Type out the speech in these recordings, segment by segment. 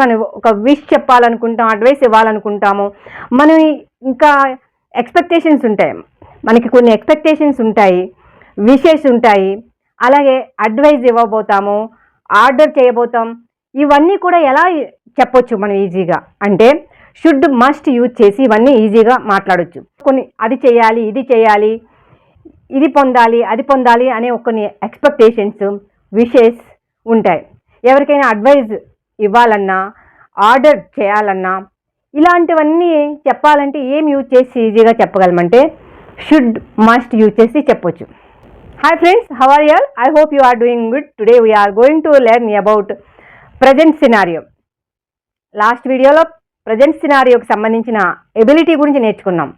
మనం ఒక wish చెప్పాలనుకుంటాం, advice ఇవ్వాలనుకుంటాము. మనం ఇంకా ఎక్స్పెక్టేషన్స్ ఉంటాయి, మనకి కొన్ని ఎక్స్పెక్టేషన్స్ ఉంటాయి, విషెస్ ఉంటాయి, అలాగే అడ్వైస్ ఇవ్వబోతాము, ఆర్డర్ చేయబోతాం. ఇవన్నీ కూడా ఎలా చెప్పొచ్చు మనం ఈజీగా అంటే షుడ్ మస్ట్ యూజ్ చేసి ఇవన్నీ ఈజీగా మాట్లాడొచ్చు. కొన్ని అది చేయాలి, ఇది చేయాలి, ఇది పొందాలి, అది పొందాలి అనే కొన్ని ఎక్స్పెక్టేషన్స్, విషెస్ ఉంటాయి. ఎవరికైనా అడ్వైజ్ ఇవ్వాలన్నా, ఆర్డర్ చేయాలన్నా, ఇలాంటివన్నీ చెప్పాలంటే ఏం యూజ్ చేసి ఈజీగా చెప్పగలమంటే షుడ్ మస్ట్ యూజ్ చేసి చెప్పొచ్చు. Hi friends, how are you all? I hope you are doing good. Today we're going to learn about present scenario. Last వీడియోలో ప్రజెంట్ సినారియోకి సంబంధించిన ఎబిలిటీ గురించి నేర్చుకున్నాం.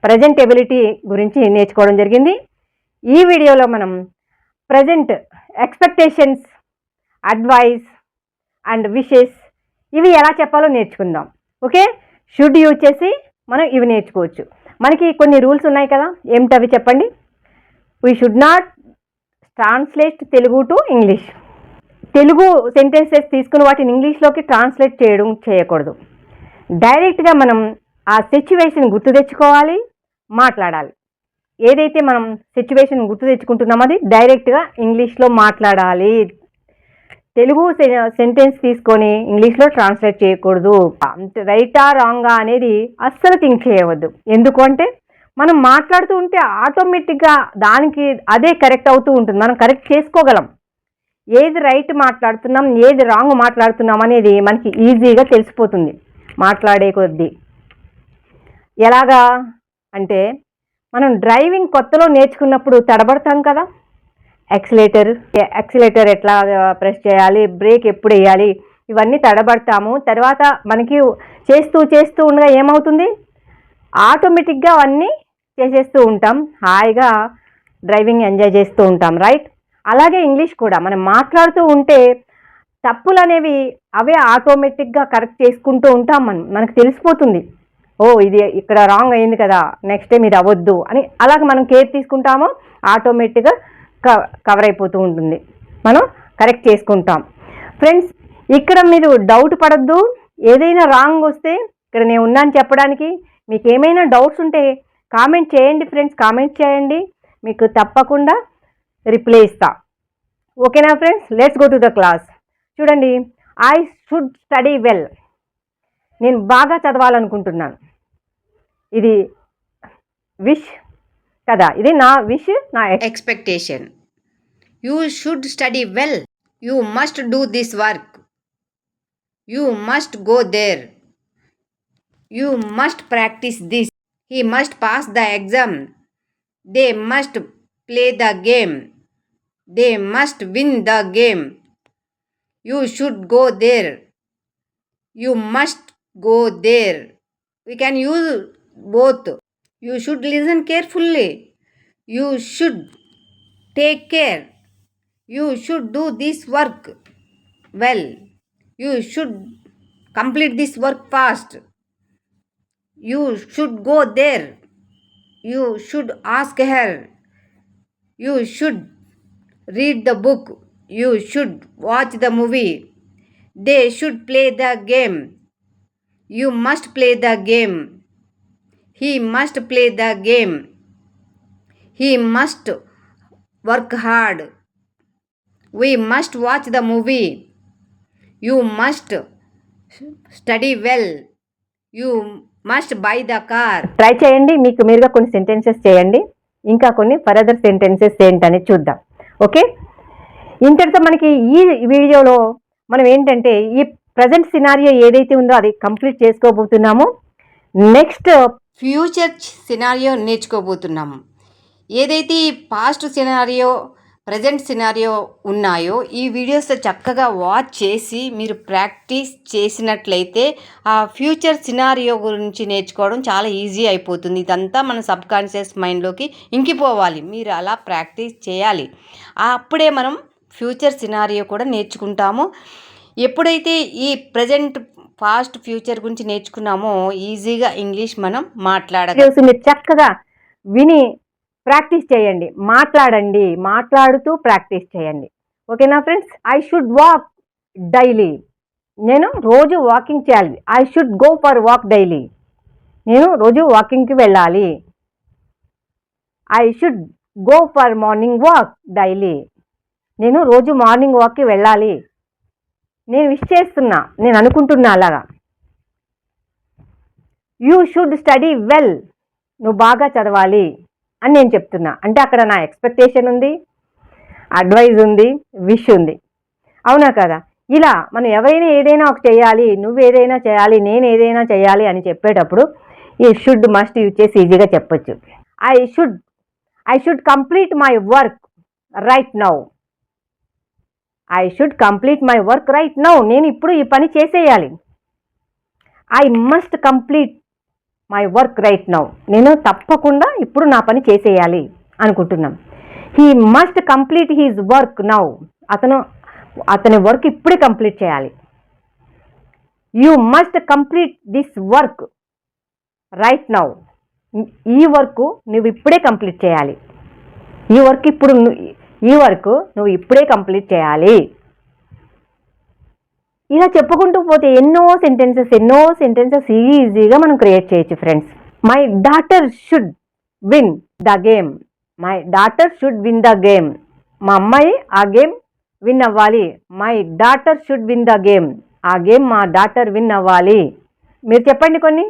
ప్రజెంట్ ఎబిలిటీ గురించి నేర్చుకోవడం జరిగింది. ఈ వీడియోలో మనం present expectations, advice and wishes ఇవి ఎలా చెప్పాలో నేర్చుకుందాం. ఓకే, షుడ్ యూజ్ చేసి మనం ఇవి నేర్చుకోవచ్చు. మనకి కొన్ని రూల్స్ ఉన్నాయి కదా, ఏమిటవి చెప్పండి. We should not translate Telugu to English. Telugu sentences తీసుకుని వాటిని ఇంగ్లీష్లోకి ట్రాన్స్లేట్ చేయకూడదు. డైరెక్ట్గా మనం ఆ సిచ్యువేషన్ గుర్తు తెచ్చుకోవాలి, మాట్లాడాలి. ఏదైతే మనం సిచ్యువేషన్ గుర్తు తెచ్చుకుంటున్నామో అది డైరెక్ట్గా ఇంగ్లీష్లో మాట్లాడాలి. తెలుగు సెంటెన్స్ తీసుకొని ఇంగ్లీష్లో ట్రాన్స్లేట్ చేయకూడదు. రైటా రాంగా అనేది అస్సలు థింక్ చేయవద్దు. ఎందుకంటే మనం మాట్లాడుతూ ఉంటే ఆటోమేటిక్గా దానికి అదే కరెక్ట్ అవుతూ ఉంటుంది. మనం కరెక్ట్ చేసుకోగలం. ఏది రైట్ మాట్లాడుతున్నాం, ఏది రాంగ్ మాట్లాడుతున్నాం అనేది మనకి ఈజీగా తెలిసిపోతుంది మాట్లాడే కొద్దీ. ఎలాగా అంటే మనం డ్రైవింగ్ కొత్తలో నేర్చుకున్నప్పుడు తడబడతాం కదా, యాక్సిలేటర్ ఎట్లా ప్రెస్ చేయాలి, బ్రేక్ ఎప్పుడు వేయాలి, ఇవన్నీ తడబడతాము. తర్వాత మనకి చేస్తూ ఉండగా ఏమవుతుంది, ఆటోమేటిక్గా అవన్నీ చేసేస్తూ ఉంటాం, హాయిగా డ్రైవింగ్ ఎంజాయ్ చేస్తూ ఉంటాం, రైట్? అలాగే ఇంగ్లీష్ కూడా మనం మాట్లాడుతూ ఉంటే తప్పులు అనేవి అవే ఆటోమేటిక్గా కరెక్ట్ చేసుకుంటూ ఉంటాం. మనకు తెలిసిపోతుంది, ఓ ఇది ఇక్కడ రాంగ్ అయింది కదా, నెక్స్ట్ టైం ఇది అవ్వద్దు అని. అలాగే మనం కేర్ తీసుకుంటామో ఆటోమేటిక్గా కవర్ అయిపోతూ ఉంటుంది, మనం కరెక్ట్ చేసుకుంటాం. ఫ్రెండ్స్, ఇక్కడ మీరు డౌట్ పడద్దు. ఏదైనా రాంగ్ వస్తే ఇక్కడ నేను ఉన్నాను చెప్పడానికి. మీకు ఏమైనా డౌట్స్ ఉంటే కామెంట్ చేయండి ఫ్రెండ్స్, కామెంట్ చేయండి, మీకు తప్పకుండా రిప్లై ఇస్తా. ఓకేనా friends? Let's go to the class. చూడండి, ఐ షుడ్ స్టడీ వెల్. నేను బాగా చదవాలనుకుంటున్నాను. ఇది విష్ కదా, ఇది నా విష్, నా expectation. You should study well. You must do this work. You must go there. You must practise this. He must pass the exam. They must play the game. They must win the game. You should go there. You must go there. We can use both. You should listen carefully. You should take care. You should do this work well. You should complete this work fast. You should go there. You should ask her. You should read the book. You should watch the movie. They should play the game. You must play the game. He must play the game. He must work hard. We must watch the movie. You must study well. You must buy the car. Try చేయండి, మీకు మీరుగా కొన్ని sentences చేయండి, ఇంకా కొన్ని further sentences ఏంటని చూద్దాం. Okay, ఇంతటితో మనకి ఈ వీడియోలో మనం ఏంటంటే ఈ ప్రజెంట్ సినారియో ఏదైతే ఉందో అది కంప్లీట్ చేసుకోబోతున్నాము. నెక్స్ట్ ఫ్యూచర్ సినారియో నేర్చుకోబోతున్నాము. ఏదైతే ఈ పాస్ట్ సినారియో, ప్రజెంట్ సినారియో ఉన్నాయో ఈ వీడియోస్ చక్కగా వాచ్ చేసి మీరు ప్రాక్టీస్ చేసినట్లయితే ఆ ఫ్యూచర్ సినారియో గురించి నేర్చుకోవడం చాలా ఈజీ అయిపోతుంది. ఇదంతా మన సబ్కాన్షియస్ మైండ్లోకి ఇంకిపోవాలి. మీరు అలా ప్రాక్టీస్ చేయాలి, అప్పుడే మనం ఫ్యూచర్ సినారియో కూడా నేర్చుకుంటాము. ఎప్పుడైతే ఈ ప్రజెంట్, పాస్ట్, ఫ్యూచర్ గురించి నేర్చుకున్నామో ఈజీగా ఇంగ్లీష్ మనం మాట్లాడగలం. మీరు చక్కగా విని ప్రాక్టీస్ చేయండి, మాట్లాడండి, మాట్లాడుతూ ప్రాక్టీస్ చేయండి. ఓకేనా friends? I should walk daily. నేను రోజు వాకింగ్ చేయాలి. I should go for walk daily. నేను రోజు వాకింగ్కి వెళ్ళాలి. I should go for morning walk daily. నేను రోజు మార్నింగ్ వాక్కి వెళ్ళాలి. నేను విష్ చేస్తున్నా, నేను అనుకుంటున్నా అలాగా. You should study well. నువ్వు బాగా చదవాలి అని నేను చెప్తున్నా. అంటే అక్కడ నా ఎక్స్పెక్టేషన్ ఉంది, అడ్వైజ్ ఉంది, విష్ ఉంది. అవునా కదా? ఇలా మనం ఎవరైనా ఏదైనా ఒక చేయాలి, నువ్వు ఏదైనా చేయాలి, నేను ఏదైనా చేయాలి అని చెప్పేటప్పుడు ఈ షుడ్ మస్ట్ యూజ్ చేసి ఈజీగా చెప్పొచ్చు. I should complete my work right now. I should complete my work right now. నేను ఇప్పుడు ఈ పని చేసేయాలి. I must complete my work right now. నేను తప్పకుండా ఇప్పుడు నా పని చేసేయాలి అనుకుంటున్నాం. He must complete his work now. అతని వర్క్ ఇప్పుడే కంప్లీట్ చేయాలి. You must complete this work right now. ఈ వర్క్ నువ్వు ఇప్పుడే కంప్లీట్ చేయాలి. ఈ వర్క్ నువ్వు ఇప్పుడే కంప్లీట్ చేయాలి. ఇలా చెప్పుకుంటూ పోతే ఎన్నో సెంటెన్సెస్ ఈజీగా మనం క్రియేట్ చేయొచ్చు friends. My daughter should win the game. My daughter should win the game. మా అమ్మాయి ఆ గేమ్ విన్ అవ్వాలి. My daughter should win the game. ఆ గేమ్ మా డాటర్ విన్ అవ్వాలి. మీరు చెప్పండి,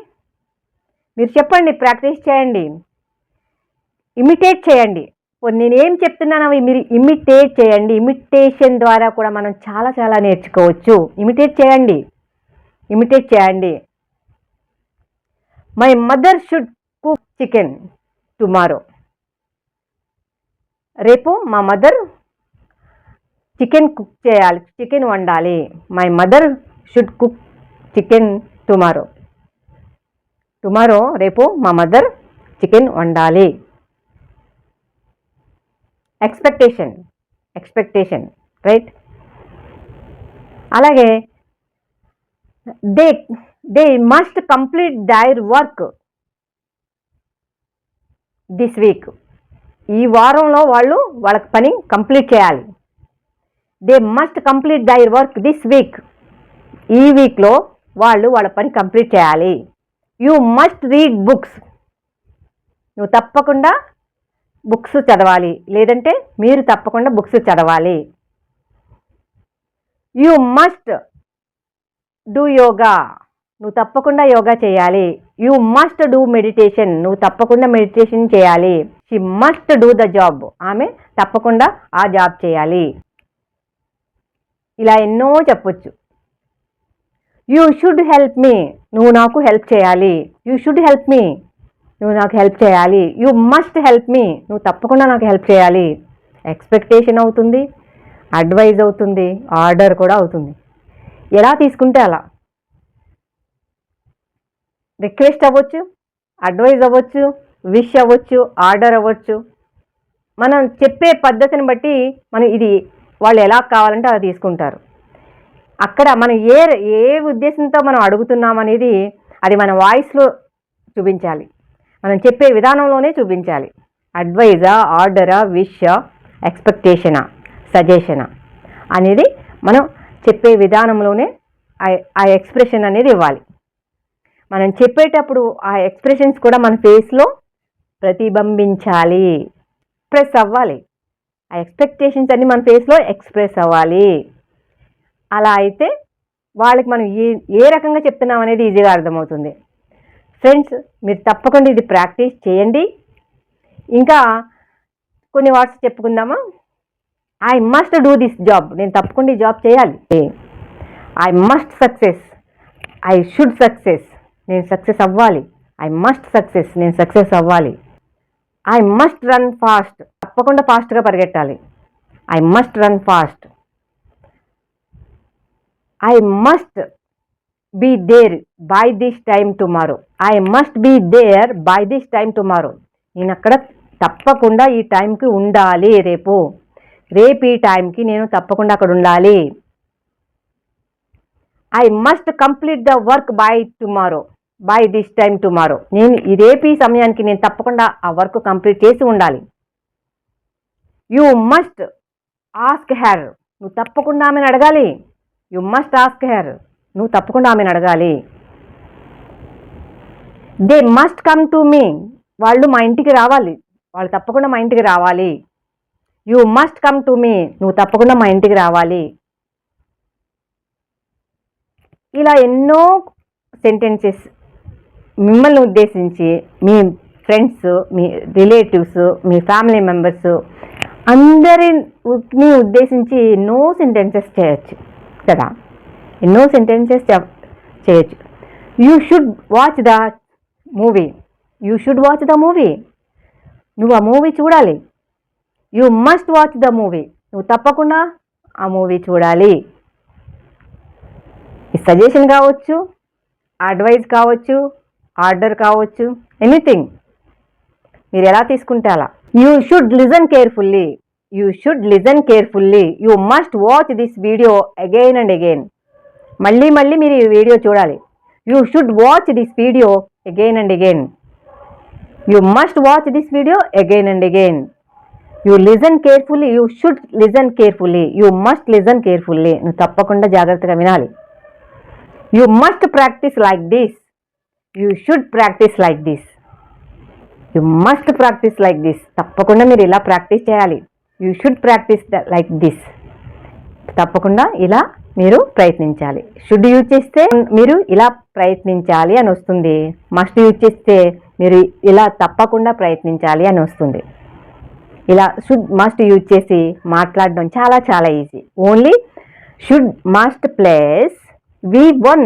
మీరు చెప్పండి, ప్రాక్టీస్ చేయండి, ఇమిటేట్ చేయండి. నేనేం చెప్తున్నాను అవి మీరు ఇమిటేట్ చేయండి. ఇమిటేషన్ ద్వారా కూడా మనం చాలా చాలా నేర్చుకోవచ్చు. ఇమిటేట్ చేయండి. My mother should cook chicken tomorrow. రేపు మా మదర్ చికెన్ వండాలి. My mother should cook chicken tomorrow. రేపు మా మదర్ చికెన్ వండాలి. Expectation right. అలాగే they must complete their work this week. ఈ వారంలో వాళ్ళ పని కంప్లీట్ చేయాలి. They must complete their work this week. ఈ వీక్లో వాళ్ళ పని కంప్లీట్ చేయాలి. You must read books. నువ్వు తప్పకుండా బుక్స్ చదవాలి, లేదంటే మీరు తప్పకుండా బుక్స్ చదవాలి. You must do yoga. నువ్వు తప్పకుండా యోగా చేయాలి. You must do meditation. నువ్వు తప్పకుండా మెడిటేషన్ చేయాలి. She must do the job. ఆమె తప్పకుండా ఆ జాబ్ చేయాలి. ఇలా ఎన్నో చెప్పొచ్చు. You should help me. నువ్వు నాకు హెల్ప్ చేయాలి. You should help me. నువ్వు నాకు హెల్ప్ చేయాలి. You must help me. నువ్వు తప్పకుండా నాకు హెల్ప్ చేయాలి. ఎక్స్పెక్టేషన్ అవుతుంది, అడ్వైజ్ అవుతుంది, ఆర్డర్ కూడా అవుతుంది. ఎలా తీసుకుంటే అలా. రిక్వెస్ట్ అవ్వచ్చు, అడ్వైజ్ అవ్వచ్చు, విష్ అవ్వచ్చు, ఆర్డర్ అవ్వచ్చు. మనం చెప్పే పద్ధతిని బట్టి ఇది వాళ్ళు ఎలా కావాలంటే అలా తీసుకుంటారు. అక్కడ మనం ఏ ఉద్దేశంతో మనం అడుగుతున్నాం అనేది అది మన వాయిస్లో చూపించాలి, మనం చెప్పే విధానంలోనే చూపించాలి. అడ్వైజా, ఆర్డరా, విషా, ఎక్స్పెక్టేషనా, సజెషనా అనేది మనం చెప్పే విధానంలోనే ఆ ఎక్స్ప్రెషన్ అనేది ఇవ్వాలి. మనం చెప్పేటప్పుడు ఆ ఎక్స్ప్రెషన్స్ కూడా మన ఫేస్లో ప్రతిబింబించాలి, ఎక్స్ప్రెస్ అవ్వాలి. ఆ ఎక్స్పెక్టేషన్స్ అన్నీ మన ఫేస్లో ఎక్స్ప్రెస్ అవ్వాలి. అలా అయితే వాళ్ళకి మనం ఏ రకంగా చెప్తున్నాం అనేది ఈజీగా అర్థమవుతుంది. ఫ్రెండ్స్, మీరు తప్పకుండా ఇది ప్రాక్టీస్ చేయండి. ఇంకా కొన్ని వర్డ్స్ చెప్పుకుందామా? I must do this job. నేను తప్పకుండా ఈ జాబ్ చేయాలి. I must success. I should success. నేను సక్సెస్ అవ్వాలి. I must success. నేను సక్సెస్ అవ్వాలి. I must run fast. తప్పకుండా ఫాస్ట్గా పరిగెట్టాలి. I must run fast. I must be there by this time tomorrow. I must be there by this time tomorrow. నేను అక్కడ తప్పకుండా ఈ టైంకి ఉండాలి. రేపు ఈ టైంకి నేను తప్పకుండా అక్కడ ఉండాలి. I must complete the work by tomorrow. By this time tomorrow. నేను ఈ సమయానికి నేను తప్పకుండా ఆ వర్క్ కంప్లీట్ చేసి ఉండాలి. You must ask her. నువ్వు తప్పకుండా ఆమెను అడగాలి. You must ask her. నువ్వు తప్పకుండా ఆమెను అడగాలి. They must come to me, వాళ్ళు మా ఇంటికి రావాలి, వాళ్ళు తప్పకుండా మా ఇంటికి రావాలి. You must come to me, నువ్వు తప్పకుండా మా ఇంటికి రావాలి. ఇలా ఎన్నో సెంటెన్సెస్ మిమ్మల్ని ఉద్దేశించి మీ ఫ్రెండ్స్, మీ రిలేటివ్స్, మీ ఫ్యామిలీ మెంబర్స్ అందరిని ఉద్దేశించి ఎన్నో సెంటెన్సెస్ చేయొచ్చు కదా, ఎన్నో సెంటెన్సెస్ చేయొచ్చు. You should watch the movie, you should watch the movie, నువ్వు ఆ మూవీ చూడాలి. You must watch the movie, నువ్వు తప్పకుండా ఆ మూవీ చూడాలి. సజెషన్ కావచ్చు, అడ్వైజ్ కావచ్చు, ఆర్డర్ కావచ్చు, ఎనీథింగ్ మీరు ఎలా తీసుకుంటే అలా. You should listen carefully, you should listen carefully, you must watch this video again and again, మళ్ళీ మళ్ళీ మీరు ఈ వీడియో చూడాలి. You should watch this video again and again, you must watch this video again and again. You listen carefully, you should listen carefully, you must listen carefully, నువ్వు తప్పకుండా జాగ్రత్తగా వినాలి. You must practice like this, you should practice like this, you must practice like this, తప్పకుండా మీరు ఇలా practice చేయాలి. You should practice like this, తప్పకుండా ఇలా మీరు ప్రయత్నించాలి. షుడ్ యూజ్ చేస్తే మీరు ఇలా ప్రయత్నించాలి అని వస్తుంది, మస్ట్ యూజ్ చేస్తే మీరు ఇలా తప్పకుండా ప్రయత్నించాలి అని వస్తుంది. ఇలా షుడ్ మస్ట్ యూజ్ చేసి మాట్లాడడం చాలా చాలా easy. Only should must plus V1,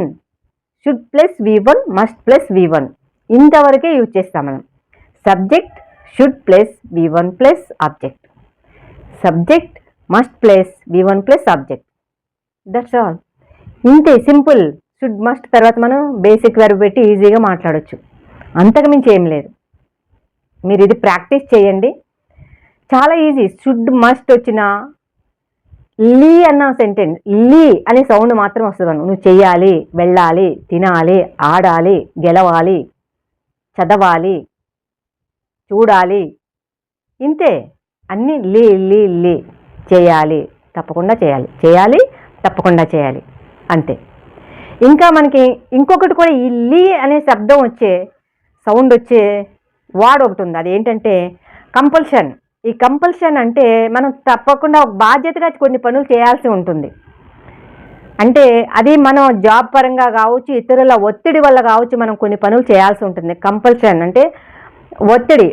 should plus V1, must plus V1, ఇంతవరకే యూజ్ చేస్తాం మనం. Subject should plus V1 plus object, subject must plus V1 plus object, that's all. ఇంతే సింపుల్. షుడ్ మస్ట్ తర్వాత మనం బేసిక్ వెర్బ్ పెట్టి ఈజీగా మాట్లాడవచ్చు, అంతకు మించి ఏం లేదు. మీరు ఇది ప్రాక్టీస్ చేయండి, చాలా ఈజీ. షుడ్ మస్ట్ వచ్చిన లీ అన్న సెంటెన్స్, లీ అనే సౌండ్ మాత్రం వస్తుంది. నువ్వు చెయ్యాలి, వెళ్ళాలి, తినాలి, ఆడాలి, గెలవాలి, చదవాలి, చూడాలి, ఇంతే. అన్నీ లీ లీ లీ, చేయాలి, తప్పకుండా చేయాలి, చేయాలి, తప్పకుండా చేయాలి, అంతే. ఇంకా మనకి ఇంకొకటి కూడా ఈ లీ అనే శబ్దం వచ్చే సౌండ్ వచ్చే వార్డ్ ఒకటి ఉంది, అది ఏంటంటే కంపల్షన్. ఈ కంపల్షన్ అంటే మనం తప్పకుండా ఒక బాధ్యతగా కొన్ని పనులు చేయాల్సి ఉంటుంది. అంటే అది మనం జాబ్ పరంగా కావచ్చు, ఇతరుల ఒత్తిడి వల్ల కావచ్చు, మనం కొన్ని పనులు చేయాల్సి ఉంటుంది. కంపల్షన్ అంటే ఒత్తిడి,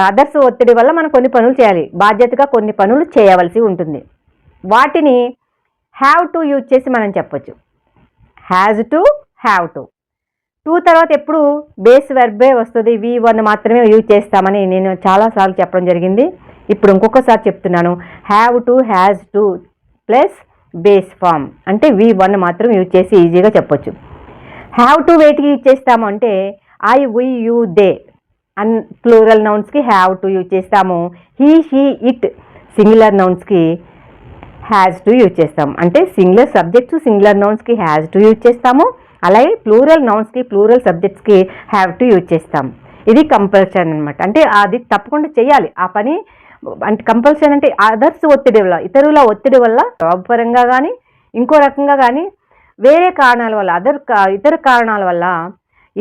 అదర్స్ ఒత్తిడి వల్ల మనం కొన్ని పనులు చేయాలి, బాధ్యతగా కొన్ని పనులు చేయవలసి ఉంటుంది. వాటిని హ్యావ్ టు యూజ్ చేసి మనం చెప్పొచ్చు. Has to, have to. To తర్వాత ఎప్పుడు బేస్ వెర్బే వస్తుంది, V1 మాత్రమే యూజ్ చేస్తామని నేను చాలాసార్లు చెప్పడం జరిగింది. ఇప్పుడు ఇంకొకసారి చెప్తున్నాను. Have to, has to plus base form అంటే V1 మాత్రం యూజ్ చేసి ఈజీగా చెప్పొచ్చు. హ్యావ్ టు వేటికి యూజ్ చేస్తాము అంటే I, we, you, they and plural నౌన్స్కి హ్యావ్ టు యూజ్ చేస్తాము. హీ, షీ, ఇట్ సింగులర్ నౌన్స్కి హ్యాజ్ టు యూజ్ చేస్తాము. అంటే సింగులర్ సబ్జెక్ట్స్ సింగులర్ నౌన్స్కి హ్యాజ్ టు యూజ్ చేస్తాము, అలాగే ప్లూరల్ నౌన్స్కి ప్లూరల్ సబ్జెక్ట్స్కి హ్యావ్ టు యూజ్ చేస్తాం. ఇది కంపల్షన్ అనమాట. అంటే అది తప్పకుండా చేయాలి ఆ పని. అంటే కంపల్షన్ అంటే అదర్స్ ఒత్తిడి వల్ల, ఇతరుల ఒత్తిడి వల్ల, జాబ్ పరంగా కానీ ఇంకో రకంగా కానీ వేరే కారణాల వల్ల,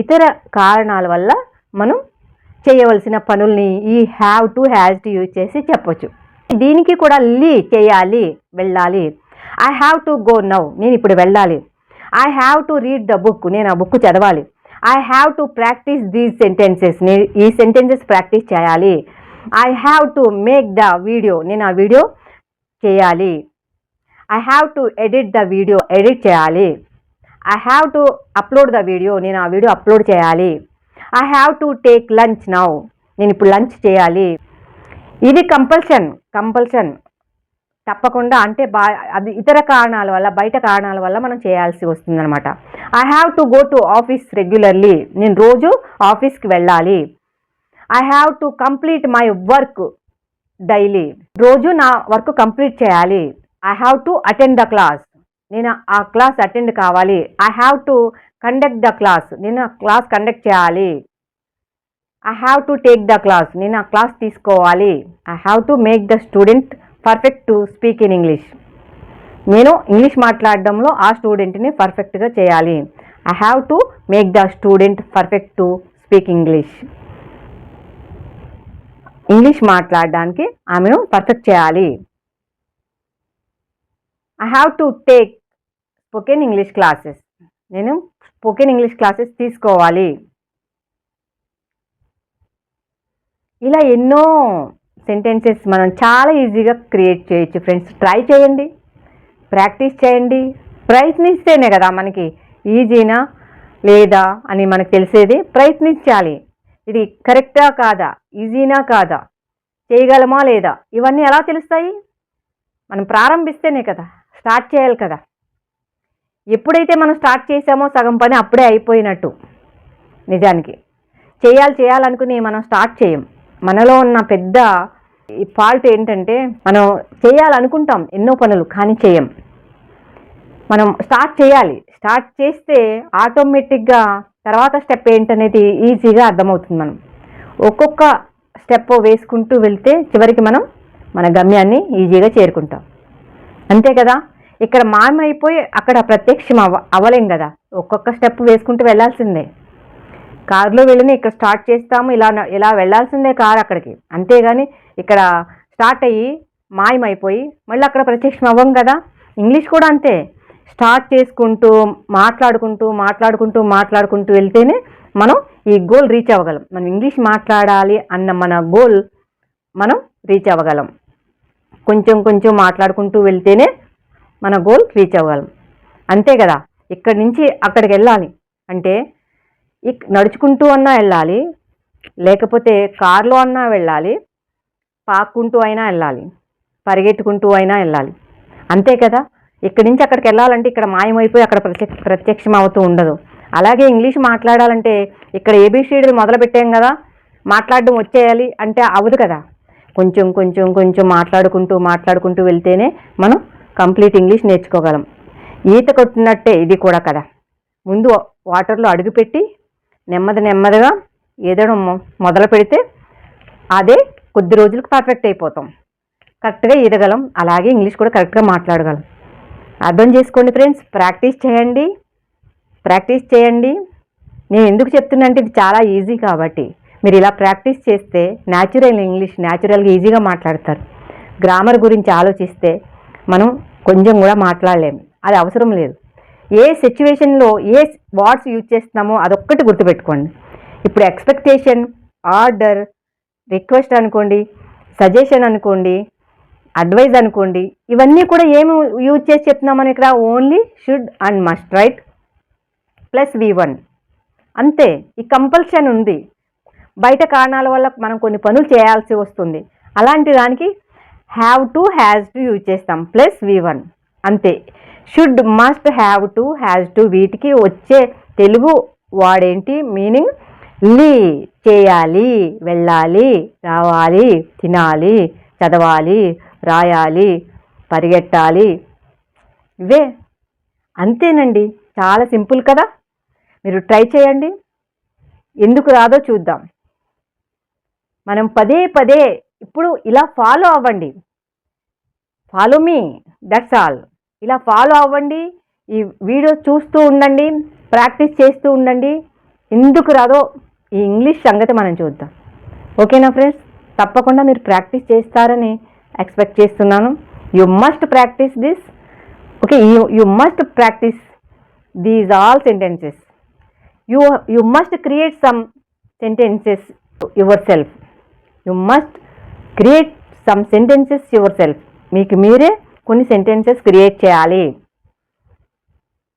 ఇతర కారణాల వల్ల మనం చేయవలసిన పనుల్ని ఈ have to, has to use చేసి చెప్పొచ్చు. దీనికి కూడా లీ, చేయాలి, వెళ్ళాలి. I have to go now, నేను ఇప్పుడు వెళ్ళాలి. I have to read the book, నేను ఆ బుక్ చదవాలి. I have to practice these sentences, నేను ఈ సెంటెన్సెస్ ప్రాక్టీస్ చేయాలి. I have to make the video, నేను ఆ వీడియో చేయాలి. I have to edit the video, edit చేయాలి. I have to upload the video, నేను ఆ వీడియో అప్లోడ్ చేయాలి. I have to take lunch now, నేను ఇప్పుడు లంచ్ చేయాలి. ఇది కంపల్షన్ తప్పకుండా. అంటే అది ఇతర కారణాల వల్ల, బయట కారణాల వల్ల మనం చేయాల్సి వస్తుంది అనమాట. I have to go to office regularly, నేను రోజు ఆఫీస్కి వెళ్ళాలి. I have to complete my work daily, రోజు నా వర్క్ కంప్లీట్ చేయాలి. I have to attend the class, నేను ఆ క్లాస్ అటెండ్ కావాలి. I have to conduct the class, నేను ఆ క్లాస్ కండక్ట్ చేయాలి. I have to take the class, నేను ఆ క్లాస్ తీసుకోవాలి. I have to make the student perfect to speak in English, నేను ఇంగ్లీష్ మాట్లాడడంలో ఆ స్టూడెంట్ని పర్ఫెక్ట్గా చేయాలి. I have to make the student perfect to speak English. English మాట్లాడడానికి ఆమెను పర్ఫెక్ట్ చేయాలి. I have to take spoken English classes. నేను spoken English classes తీసుకోవాలి. ఇలా ఎన్నో సెంటెన్సెస్ మనం చాలా ఈజీగా క్రియేట్ చేయొచ్చు ఫ్రెండ్స్. ట్రై చేయండి, ప్రాక్టీస్ చేయండి. ప్రయత్నిస్తేనే కదా మనకి ఈజీనా లేదా అని మనకు తెలిసేది. ప్రయత్నించాలి. ఇది కరెక్టా కాదా, ఈజీనా కాదా, చేయగలమా లేదా, ఇవన్నీ ఎలా తెలుస్తాయి? మనం ప్రారంభిస్తేనే కదా, స్టార్ట్ చేయాలి కదా. ఎప్పుడైతే మనం స్టార్ట్ చేసామో సగం పని అప్పుడే అయిపోయినట్టు. నిజానికి చేయాలనుకుని మనం స్టార్ట్ చేయం. మనలో ఉన్న పెద్ద ఫాల్ట్ ఏంటంటే మనం చేయాలనుకుంటాం ఎన్నో పనులు, కానీ చేయం. మనం స్టార్ట్ చేయాలి. స్టార్ట్ చేస్తే ఆటోమేటిక్గా తర్వాత స్టెప్ ఏంటనేది ఈజీగా అర్థమవుతుంది. మనం ఒక్కొక్క స్టెప్ వేసుకుంటూ వెళ్తే చివరికి మనం మన గమ్యాన్ని ఈజీగా చేరుకుంటాం. అంతే కదా. ఇక్కడ మాయమైపోయి అక్కడ ప్రత్యక్షం అవ్వలేం కదా. ఒక్కొక్క స్టెప్ వేసుకుంటూ వెళ్ళాల్సిందే. కారులో వెళ్ళిన ఇక్కడ స్టార్ట్ చేస్తాము, ఇలా వెళ్ళాల్సిందే కారు అక్కడికి. అంతేగాని ఇక్కడ స్టార్ట్ అయ్యి మాయమైపోయి మళ్ళీ అక్కడ ప్రత్యక్షం అవ్వం కదా. ఇంగ్లీష్ కూడా అంతే. స్టార్ట్ చేసుకుంటూ మాట్లాడుకుంటూ వెళ్తేనే మనం ఈ గోల్ రీచ్ అవ్వగలం. మనం ఇంగ్లీష్ మాట్లాడాలి అన్న మన గోల్ మనం రీచ్ అవ్వగలం. కొంచెం మాట్లాడుకుంటూ వెళ్తేనే మన గోల్ రీచ్ అవ్వగలం. అంతే కదా. ఇక్కడి నుంచి అక్కడికి వెళ్ళాలి అంటే నడుచుకుంటూ అన్నా వెళ్ళాలి, లేకపోతే కారులో అన్నా వెళ్ళాలి, పాక్కుంటూ అయినా వెళ్ళాలి, పరిగెట్టుకుంటూ అయినా వెళ్ళాలి. అంతే కదా. ఇక్కడి నుంచి అక్కడికి వెళ్ళాలంటే ఇక్కడ మాయమైపోయి అక్కడ ప్రత్యక్షం అవుతూ ఉండదు. అలాగే ఇంగ్లీష్ మాట్లాడాలంటే ఇక్కడ ఏబిసిడీలు మొదలు పెట్టాం కదా, మాట్లాడడం వచ్చేయాలి అంటే అవ్వదు కదా. కొంచెం మాట్లాడుకుంటూ వెళ్తేనే మనం కంప్లీట్ ఇంగ్లీష్ నేర్చుకోగలం. ఈత కొట్టినట్టే ఇది కూడా కదా. ముందు వాటర్లో అడుగుపెట్టి నెమ్మదిగా ఈదడం మొదలు పెడితే అదే కొద్ది రోజులకు పర్ఫెక్ట్ అయిపోతాం, కరెక్ట్గా ఈదగలం. అలాగే ఇంగ్లీష్ కూడా కరెక్ట్గా మాట్లాడగలం. అర్థం చేసుకోండి ఫ్రెండ్స్. ప్రాక్టీస్ చేయండి. నేను ఎందుకు చెప్తున్నా అంటే ఇది చాలా ఈజీ కాబట్టి. మీరు ఇలా ప్రాక్టీస్ చేస్తే న్యాచురల్గా ఈజీగా మాట్లాడతారు. గ్రామర్ గురించి ఆలోచిస్తే మనం కొంచెం కూడా మాట్లాడలేము. అది అవసరం లేదు. ఏ సిచ్యువేషన్లో ఏ వర్డ్స్ యూజ్ చేస్తున్నామో అదొక్కటి గుర్తుపెట్టుకోండి. ఇప్పుడు ఎక్స్పెక్టేషన్, ఆర్డర్, రిక్వెస్ట్ అనుకోండి, సజెషన్ అనుకోండి, అడ్వైజ్ అనుకోండి, ఇవన్నీ కూడా ఏమి యూజ్ చేసి చెప్తున్నామని ఇక్కడ only should and must right plus V1 అంతే. ఈ కంపల్షన్ ఉంది. బయట కారణాల వల్ల మనం కొన్ని పనులు చేయాల్సి వస్తుంది. అలాంటి దానికి have to, has to use చేస్తాం ప్లస్ V1 అంతే. Should, must, have to, has to వీటికి వచ్చే తెలుగు వాడేంటి మీనింగ్? చేయాలి, వెళ్ళాలి, రావాలి, తినాలి, చదవాలి, రాయాలి, పరిగెట్టాలి. ఇవే. అంతేనండి. చాలా సింపుల్ కదా. మీరు ట్రై చేయండి. ఎందుకు రాదో చూద్దాం. మనం పదే ఇప్పుడు ఇలా ఫాలో అవ్వండి. Follow me, that's all. ఇలా ఫాలో అవ్వండి. ఈ వీడియో చూస్తూ ఉండండి, ప్రాక్టీస్ చేస్తూ ఉండండి. ఎందుకు రాదో ఈ ఇంగ్లీష్ సంగతి మనం చూద్దాం. ఓకేనా ఫ్రెండ్స్? తప్పకుండా మీరు ప్రాక్టీస్ చేస్తారని ఎక్స్పెక్ట్ చేస్తున్నాను. You must practise this. Okay, you must practice these all sentences. You must create some sentences your self. You must create some sentences your self. మీకు మీరే కొన్ని సెంటెన్సెస్ క్రియేట్ చేయాలి.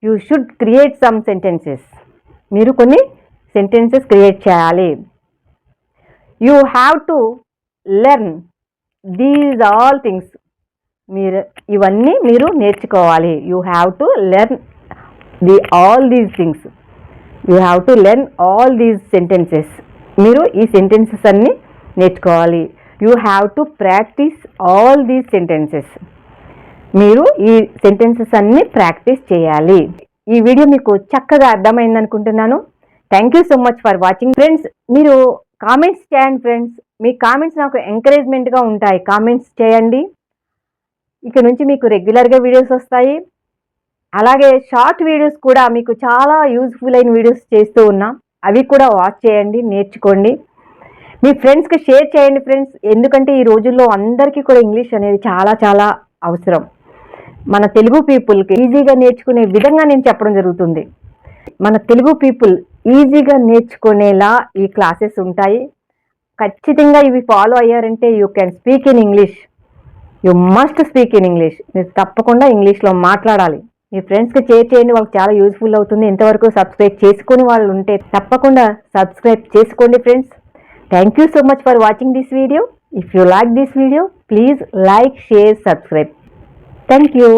You should create some sentences. మీరు కొన్ని sentences create చేయాలి. You have to learn these all things. ఇవన్నీ మీరు నేర్చుకోవాలి. You have to learn all these things. You have to learn all these sentences. మీరు ఈ సెంటెన్సెస్ అన్నీ నేర్చుకోవాలి. You have to practice all these sentences. మీరు ఈ సెంటెన్సెస్ అన్నీ ప్రాక్టీస్ చేయాలి. ఈ వీడియో మీకు చక్కగా అర్థమైంది అనుకుంటున్నాను. Thank you so much for watching friends. మీరు కామెంట్స్ చేయండి ఫ్రెండ్స్. మీ కామెంట్స్ నాకు ఎంకరేజ్మెంట్గా ఉంటాయి. కామెంట్స్ చేయండి. ఇక నుంచి మీకు రెగ్యులర్గా వీడియోస్ వస్తాయి. అలాగే షార్ట్ వీడియోస్ కూడా మీకు చాలా యూజ్ఫుల్ అయిన వీడియోస్ చేస్తూ ఉన్నాం. అవి కూడా వాచ్ చేయండి, నేర్చుకోండి. మీ ఫ్రెండ్స్కి షేర్ చేయండి ఫ్రెండ్స్. ఎందుకంటే ఈ రోజుల్లో అందరికీ కూడా ఇంగ్లీష్ అనేది చాలా చాలా అవసరం. మన తెలుగు పీపుల్కి ఈజీగా నేర్చుకునే విధంగా నేను చెప్పడం జరుగుతుంది. మన తెలుగు పీపుల్ ఈజీగా నేర్చుకునేలా ఈ క్లాసెస్ ఉంటాయి. ఖచ్చితంగా ఇవి ఫాలో అయ్యారంటే you can speak in English. You must speak in English. మీరు తప్పకుండా ఇంగ్లీష్లో మాట్లాడాలి. మీ ఫ్రెండ్స్కి షేర్ చేయండి, వాళ్ళకి చాలా యూస్ఫుల్ అవుతుంది. ఇంతవరకు సబ్స్క్రైబ్ చేసుకుని వాళ్ళు ఉంటే తప్పకుండా సబ్స్క్రైబ్ చేసుకోండి friends. Thank you so much for watching this video. If you like this video, please like, share, subscribe. Thank you.